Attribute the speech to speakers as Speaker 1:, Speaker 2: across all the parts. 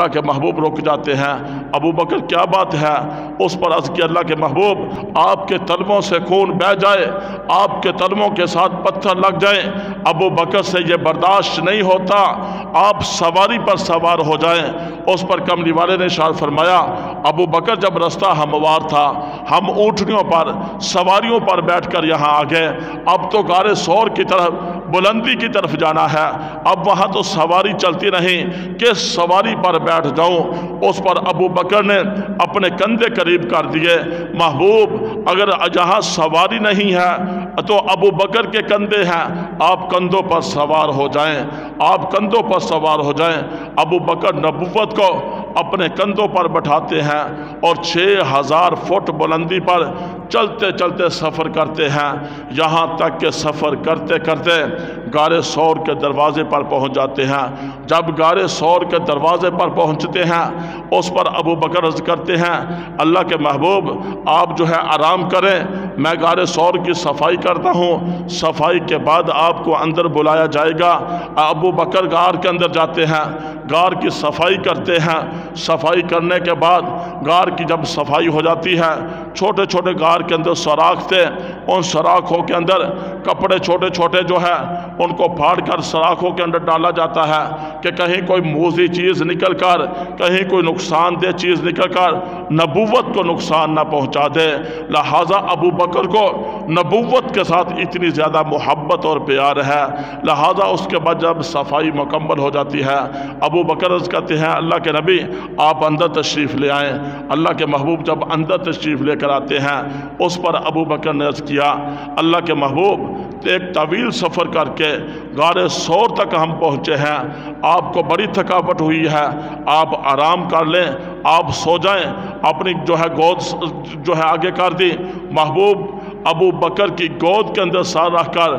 Speaker 1: اللہ کے محبوب رک جاتے ہیں۔ ابو بکر کیا بات ہے؟ اس پر عرض کیا اللہ کے محبوب آپ کے تلووں سے خون بہہ جائے، آپ کے تلووں کے ساتھ پتھر لگ جائیں، ابو بکر سے یہ برداشت نہیں ہوتا، آپ سواری پر سوار ہو جائیں۔ اس پر کملی والے نے ارشاد فرمایا ابو بکر جب رستہ ہموار تھا، ہم اونٹنیوں پر سواریوں پر بیٹھ کر یہاں آ گئے، اب تو غار ثور کی طرف بلندی کی طرف جانا ہے، اب وہاں تو سواری چلتی نہیں کہ سواری پر بیٹھ جاؤں۔ اس پر ابو بکر نے اپنے کندھے قریب کر دیے۔ محبوب اگر جہاں سواری نہیں ہے تو ابو بکر کے کندھے ہیں، آپ کندھوں پر سوار ہو جائیں، آپ کندھوں پر سوار ہو جائیں۔ ابو بکر نبوت کو اپنے کندھوں پر بٹھاتے ہیں اور 6000 فٹ بلندی پر چلتے چلتے سفر کرتے ہیں، یہاں تک کہ سفر کرتے کرتے غار ثور کے دروازے پر پہنچ جاتے ہیں۔ جب غار ثور کے دروازے پر پہنچتے ہیں اس پر ابو بکر عرض کرتے ہیں اللہ کے محبوب آپ جو ہے آرام کریں، میں غار ثور کی صفائی کرتا ہوں، صفائی کے بعد آپ کو اندر بلایا جائے گا۔ ابو بکر غار کے اندر جاتے ہیں، غار کی صفائی کرتے ہیں، صفائی کرنے کے بعد غار کی جب صفائی ہو جاتی ہے، چھوٹے چھوٹے غار کے اندر سوراخ تھے، ان سوراخوں کے اندر کپڑے چھوٹے چھوٹے جو ہے ان کو پھاڑ کر سوراخوں کے اندر ڈالا جاتا ہے کہ کہیں کوئی موذی چیز نکل کر، کہیں کوئی نقصان دہ چیز نکل کر نبوت کو نقصان نہ پہنچا دے۔ لہٰذا ابو بکر کو نبوت کے ساتھ اتنی زیادہ محبت اور پیار ہے، لہٰذا اس کے بعد جب صفائی مکمل ہو جاتی ہے ابو بکر عرض کرتے ہیں اللہ کے نبی آپ اندر تشریف لے آئیں۔ اللہ کے محبوب جب اندر تشریف لے کر آتے ہیں اس پر ابو بکر نے عرض کیا اللہ کے محبوب ایک طویل سفر کر کے غار ثور تک ہم پہنچے ہیں، آپ کو بڑی تھکاوٹ ہوئی ہے، آپ آرام کر لیں، آپ سو جائیں۔ اپنی جو ہے گود جو ہے آگے کر دی، محبوب ابو بکر کی گود کے اندر سر رکھ کر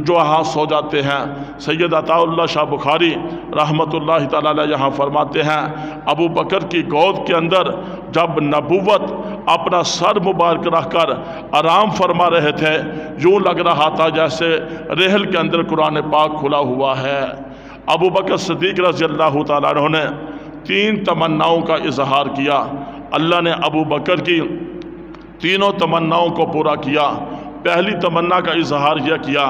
Speaker 1: جو ہاں سو جاتے ہیں۔ سید عطا اللہ شاہ بخاری رحمۃ اللہ تعالی علیہ یہاں فرماتے ہیں ابو بکر کی گود کے اندر جب نبوت اپنا سر مبارک رکھ کر آرام فرما رہے تھے، یوں لگ رہا تھا جیسے رحل کے اندر قرآن پاک کھلا ہوا ہے۔ ابو بکر صدیق رضی اللہ تعالیٰ عنہ نے 3 تمناؤں کا اظہار کیا، اللہ نے ابو بکر کی تینوں تمناؤں کو پورا کیا۔ پہلی تمنا کا اظہار یہ کیا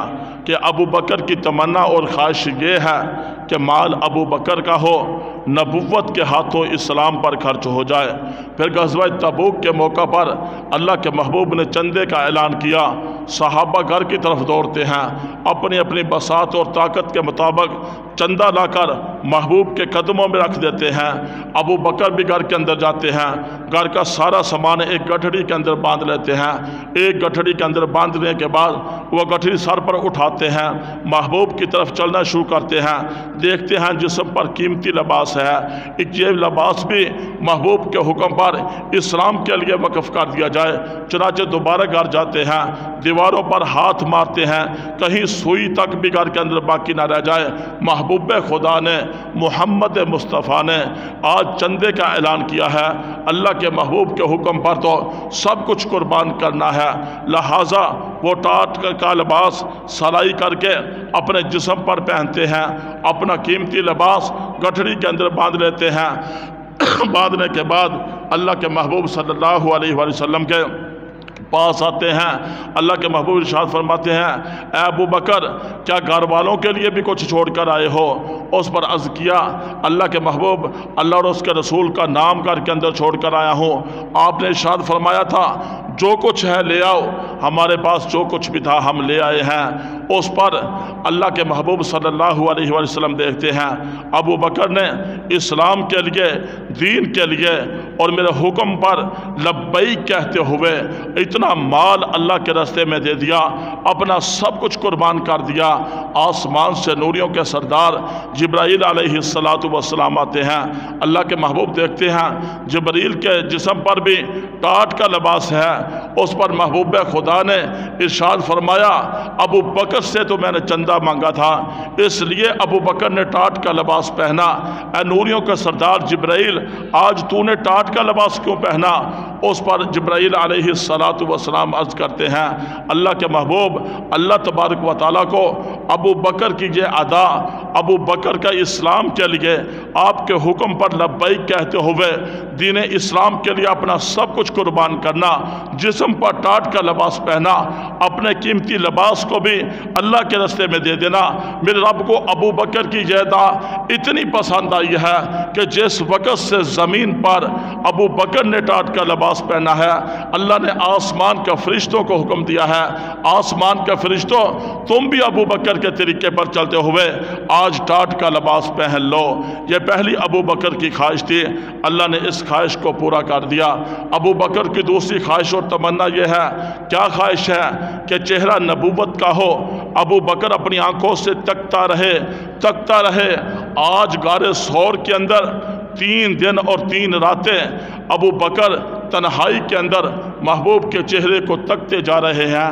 Speaker 1: کہ ابو بکر کی تمنا اور خواہش یہ ہے کہ مال ابو بکر کا ہو، نبوت کے ہاتھوں اسلام پر خرچ ہو جائے۔ پھر غزوہ تبوک کے موقع پر اللہ کے محبوب نے چندے کا اعلان کیا، صحابہ گھر کی طرف دوڑتے ہیں، اپنی اپنی بساط اور طاقت کے مطابق چندہ لا کر محبوب کے قدموں میں رکھ دیتے ہیں۔ ابو بکر بھی گھر کے اندر جاتے ہیں، گھر کا سارا سامان ایک گٹھڑی کے اندر باندھ لیتے ہیں۔ ایک گٹھڑی کے اندر باندھنے کے بعد وہ گٹھڑی سر پر اٹھاتے ہیں، محبوب کی طرف چلنا شروع کرتے ہیں۔ دیکھتے ہیں جسم پر قیمتی لباس ہے، ایک یہ لباس بھی محبوب کے حکم پر اسلام کے لیے وقف کر دیا جائے۔ چنانچہ دوبارہ گھر جاتے ہیں، دیواروں پر ہاتھ مارتے ہیں، کہیں سوئی تک بھی گھر کے اندر باقی نہ رہ جائے۔ محبوب خدا نے محمد مصطفیٰ نے آج چندے کا اعلان کیا ہے، اللہ کے محبوب کے حکم پر تو سب کچھ قربان کرنا ہے، لہٰذا وہ ٹاٹ کا لباس سلائی کر کے اپنے جسم پر پہنتے ہیں، اپنا قیمتی لباس گٹھڑی کے اندر باندھ لیتے ہیں۔ باندھنے کے بعد اللہ کے محبوب صلی اللہ علیہ وآلہ وسلم کے پاس آتے ہیں۔ اللہ کے محبوب ارشاد فرماتے ہیں اے ابو بکر کیا گھر والوں کے لیے بھی کچھ چھوڑ کر آئے ہو؟ اس پر عرض کیا اللہ کے محبوب اللہ اور اس کے رسول کا نام گھر کے اندر چھوڑ کر آیا ہوں۔ آپ نے ارشاد فرمایا تھا جو کچھ ہے لے آؤ، ہمارے پاس جو کچھ بھی تھا ہم لے آئے ہیں۔ اس پر اللہ کے محبوب صلی اللہ علیہ وآلہ وسلم دیکھتے ہیں ابو بکر نے اسلام کے لیے، دین کے لیے اور میرے حکم پر لبیک کہتے ہوئے اتنا مال اللہ کے راستے میں دے دیا، اپنا سب کچھ قربان کر دیا۔ آسمان سے نوریوں کے سردار جبرائیل علیہ السلام آتے ہیں، اللہ کے محبوب دیکھتے ہیں جبرائیل کے جسم پر بھی ٹاٹ کا لباس ہے۔ اس پر محبوب خدا نے ارشاد فرمایا ابو بکر سے تو میں نے چندہ مانگا تھا، اس لیے ابو بکر نے ٹاٹ کا لباس پہنا۔ اے نوریوں کا سردار جبرائیل آج تو نے ٹاٹ کا لباس کیوں پہنا؟ उस पर जिब्राईल अलैहिस्सलातु वस्सलाम अर्ज़ करते हैं, अल्लाह के महबूब, अल्लाह तबारक व तआला को अबू बकर की ये अदा, अबू बकर का इस्लाम के लिए आपके हुक्म पर लब्बैक कहते हुए दीन इस्लाम के लिए अपना सब कुछ कुर्बान करना, जिस्म पर टाट का लिबास पहना, अपने कीमती लिबास को भी अल्लाह के रास्ते में दे देना। मेरे रब को अबू बकर की यह अदा इतनी पसंद आई है कि जिस वक़्त से ज़मीन पर अबू बकर ने टाट का लिबास पहना है, अल्लाह ने आसमान के फरिश्तों को हुक्म दिया है, आसमान के फरिश्तों तुम भी अबू बकर के तरीके पर चलते हुए आज टाट का लिबास पहन लो। ये पहली अबू बकर की ख्वाहिश थी, अल्लाह ने इस ख्वाहिश को पूरा कर दिया। अबू बकर की दूसरी ख्वाहिश और तमन्ना यह है, क्या ख्वाहिश है कि चेहरा नबूवत का हो, अबू बकर अपनी आंखों से तकता रहे। आज गारे सौर के अंदर 3 दिन और 3 रातें अबू बकर तन्हाई के अंदर महबूब के चेहरे को तकते जा रहे हैं,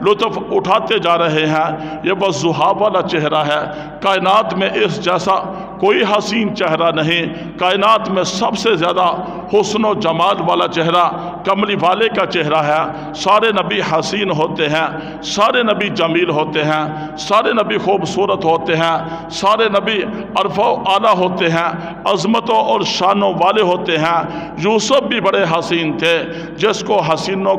Speaker 1: लुत्फ़ उठाते जा रहे हैं। ये बस ज़ुहा वाला चेहरा है, कायनात में इस जैसा कोई हसीन चेहरा नहीं, कायनात में सबसे ज़्यादा हुस्न व जमाल वाला चेहरा कमली वाले का चेहरा है। सारे नबी हसीन होते हैं, सारे नबी जमील होते हैं, सारे नबी खूबसूरत होते हैं, सारे नबी अरफ़ो आला होते हैं, अज़मतों और शानों वाले होते हैं। यूसुफ भी बड़े हसीन थे, जिसको हसीनों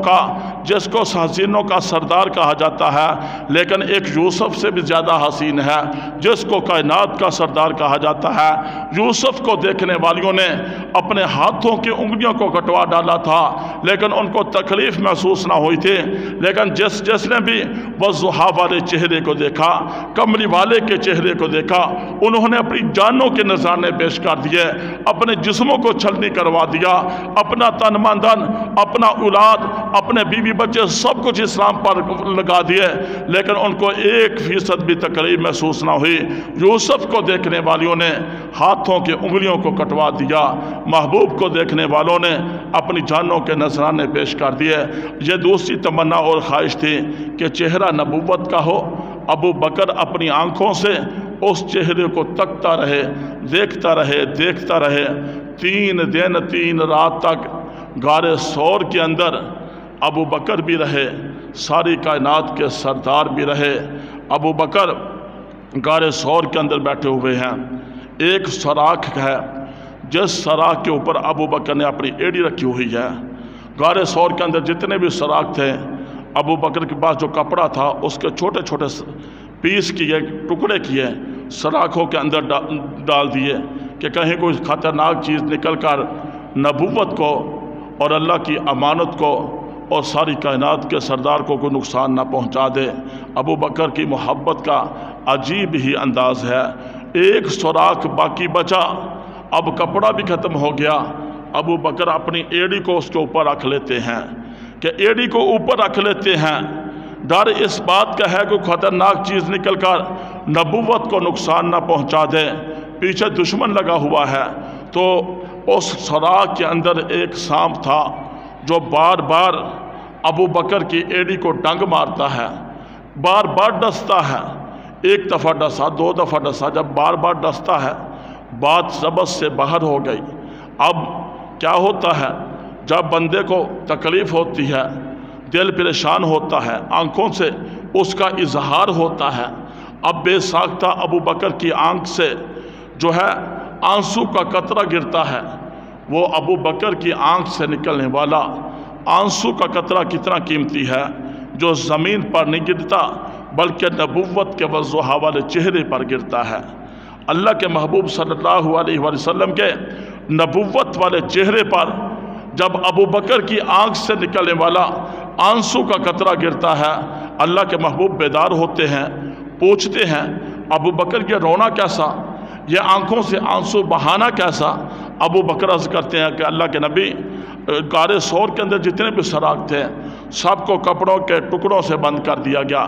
Speaker 1: का सरदार कहा जाता है, लेकिन एक यूसुफ से भी ज़्यादा हसीन है जिसको कायनात का सरदार कहा जाता है। यूसुफ को देखने वालियों ने अपने हाथों की उंगलियों को कटवा डाला था, लेकिन उनको तकलीफ महसूस ना हुई थी। लेकिन जिसने भी वज़ुहा वाले चेहरे को देखा, कमली वाले के चेहरे को देखा, उन्होंने अपनी जानों के नजराने पेश कर दिए, अपने जिस्मों को छलनी करवा दिया, अपना तन मन धन, अपना औलाद, अपने बीवी बच्चे सब कुछ इस्लाम पर लगा दिए, लेकिन उनको 1% भी तकलीफ महसूस ना हुई। यूसुफ को देखने वालों ने हाथों की उंगलियों को कटवा दिया, महबूब को देखने वालों ने अपनी जानों के नजराने पेश कर दिए। ये दूसरी तमन्ना और ख्वाहिश थी कि चेहरा नबूवत का हो। अबू बकर अपनी आंखों से उस चेहरे को तकता रहे, देखता रहे। 3 दिन 3 रात तक गारे सौर के अंदर अबू बकर भी रहे, सारी कायनात के सरदार भी रहे। अबू बकर गारे सौर के अंदर बैठे हुए हैं। एक सराख है, जिस सराख के ऊपर अबू बकर ने अपनी एड़ी रखी हुई है। गारे सौर के अंदर जितने भी सराख थे, अबू बकर के पास जो कपड़ा था उसके छोटे छोटे पीस किए, टुकड़े किए, सराखों के अंदर डाल दिए कि कहीं कोई ख़तरनाक चीज़ निकल कर नबूवत को और अल्लाह की अमानत को और सारी कायनात के सरदार को कोई नुकसान ना पहुंचा दे। अबू बकर की मोहब्बत का अजीब ही अंदाज है। एक सुराख बाकी बचा, अब कपड़ा भी ख़त्म हो गया। अबू बकर अपनी एड़ी को उसके ऊपर रख लेते हैं कि एड़ी को ऊपर रख लेते हैं, डर इस बात का है कि ख़तरनाक चीज़ निकल कर नबूवत को नुकसान ना पहुंचा दे। पीछे दुश्मन लगा हुआ है। तो उस सराख के अंदर एक सांप था जो बार बार अबू बकर की एड़ी को डंग मारता है, बार बार डसता है। 1 दफ़ा डसा, 2 दफ़ा डसा, जब बार बार डसता है बात ज़बत से बाहर हो गई। अब क्या होता है, जब बंदे को तकलीफ़ होती है, दिल परेशान होता है, आँखों से उसका इजहार होता है। अब बेसाख्ता अबू बकर की आँख से जो है आंसू का कतरा गिरता है। वो अबू बकर की आँख से निकलने वाला आंसू का कतरा कितना कीमती है, जो ज़मीन पर नहीं गिरता बल्कि नबूवत के वज़ुहा वाले चेहरे पर गिरता है। अल्लाह के महबूब सल्लल्लाहु अलैहि वसल्लम के नबूवत वाले चेहरे पर जब अबू बकर की आँख से निकलने वाला आंसू का कतरा गिरता है, अल्लाह के महबूब बेदार होते हैं, पूछते हैं अबू बकर ये रोना कैसा, ये आँखों से आंसू बहाना कैसा। अबू बकर अर्ज़ करते हैं कि अल्लाह के नबी, गारे सौर के अंदर जितने भी सराख थे सबको कपड़ों के टुकड़ों से बंद कर दिया गया।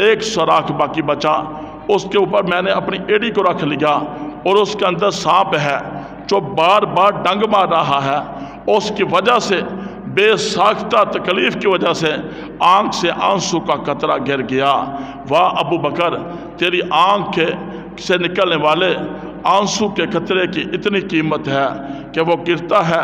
Speaker 1: एक सराख बाकी बचा, उसके ऊपर मैंने अपनी एड़ी को रख लिया और उसके अंदर सांप है जो बार बार डंग मार रहा है। उसकी वजह से, बेसाख्ता तकलीफ़ की वजह से आँख से आंसू का कतरा गिर गया। वाह अबू बकर, तेरी आँख से निकलने वाले आंसू के कतरे की इतनी कीमत है कि वो गिरता है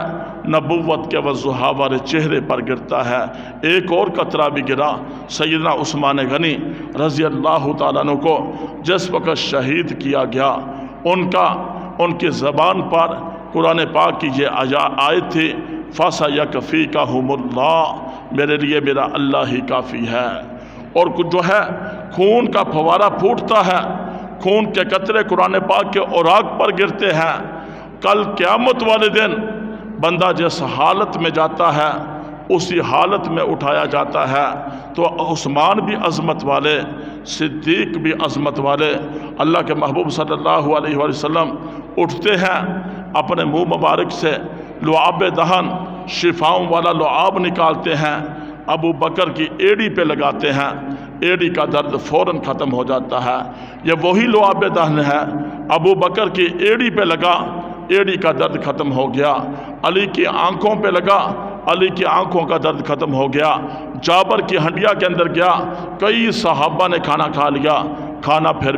Speaker 1: नबुव्वत के वज़ुहा वाले चेहरे पर गिरता है। एक और कतरा भी गिरा सैयदना उस्मान गनी रज़ी अल्लाह ताला अन्हु को जिस वक़्त शहीद किया गया, उनकी ज़बान पर कुरान पाक की ये आयत थी, फ़सयकफ़ीकहुमुल्लाह, मेरे लिए मेरा अल्लाह ही काफ़ी है। और कुछ जो है खून का फवारा फूटता है, खून के कतरे कुरान पाक के औराक पर गिरते हैं। कल क़यामत वाले दिन बंदा जिस हालत में जाता है उसी हालत में उठाया जाता है। तो उस्मान भी अज़मत वाले, सिद्दीक़ भी अज़मत वाले, अल्लाह के महबूब सल्लल्लाहु अलैहि वसल्लम उठते हैं, अपने मुँह मुबारक से लुआब दहन शिफाओं वाला लुआब निकालते हैं, अबू बकर की एड़ी पे लगाते हैं, एड़ी का दर्द फ़ौरन ख़त्म हो जाता है। ये वही लुआब दहन है, अबू बकर की एड़ी पे लगा, एड़ी का दर्द ख़त्म हो गया। अली की आंखों पे लगा, अली की आंखों का दर्द ख़त्म हो गया। जाबर की हंडिया के अंदर गया, कई सहाबा ने खाना खा लिया, खाना फिर